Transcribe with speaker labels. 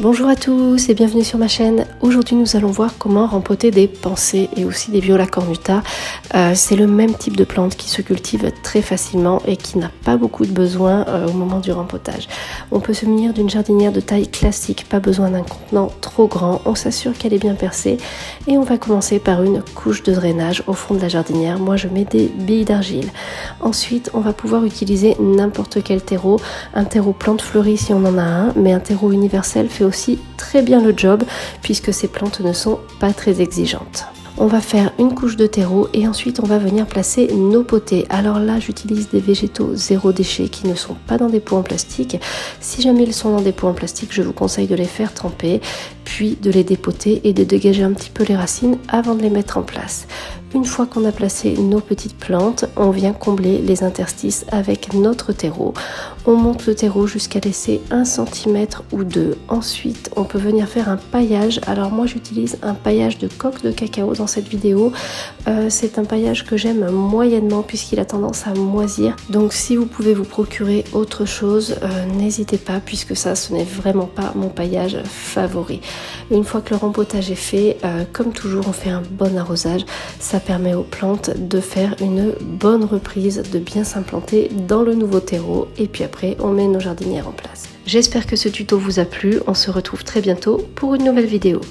Speaker 1: Bonjour à tous et bienvenue sur ma chaîne. Aujourd'hui nous allons voir comment rempoter des pensées et aussi des viola cornuta. C'est le même type de plante qui se cultive très facilement et qui n'a pas beaucoup de besoin au moment du rempotage. On peut se munir d'une jardinière de taille classique, pas besoin d'un contenant trop grand. On s'assure qu'elle est bien percée et on va commencer par une couche de drainage au fond de la jardinière. Moi je mets des billes d'argile. Ensuite on va pouvoir utiliser n'importe quel terreau, un terreau plante fleurie si on en a un, mais un terreau universel fait aussi très bien le job puisque ces plantes ne sont pas très exigeantes. On va faire une couche de terreau et ensuite on va venir placer nos potées. Alors là j'utilise des végétaux zéro déchet qui ne sont pas dans des pots en plastique. Si jamais ils sont dans des pots en plastique, je vous conseille de les faire tremper, puis de les dépoter et de dégager un petit peu les racines avant de les mettre en place. Une fois qu'on a placé nos petites plantes, on vient combler les interstices avec notre terreau. On monte le terreau jusqu'à laisser 1 cm ou 2. Ensuite, on peut venir faire un paillage. Alors moi, j'utilise un paillage de coque de cacao dans cette vidéo. C'est un paillage que j'aime moyennement puisqu'il a tendance à moisir. Donc si vous pouvez vous procurer autre chose, n'hésitez pas puisque ça, ce n'est vraiment pas mon paillage favori. Une fois que le rempotage est fait, comme toujours, on fait un bon arrosage. Ça permet aux plantes de faire une bonne reprise, de bien s'implanter dans le nouveau terreau et puis après on met nos jardinières en place. J'espère que ce tuto vous a plu, on se retrouve très bientôt pour une nouvelle vidéo.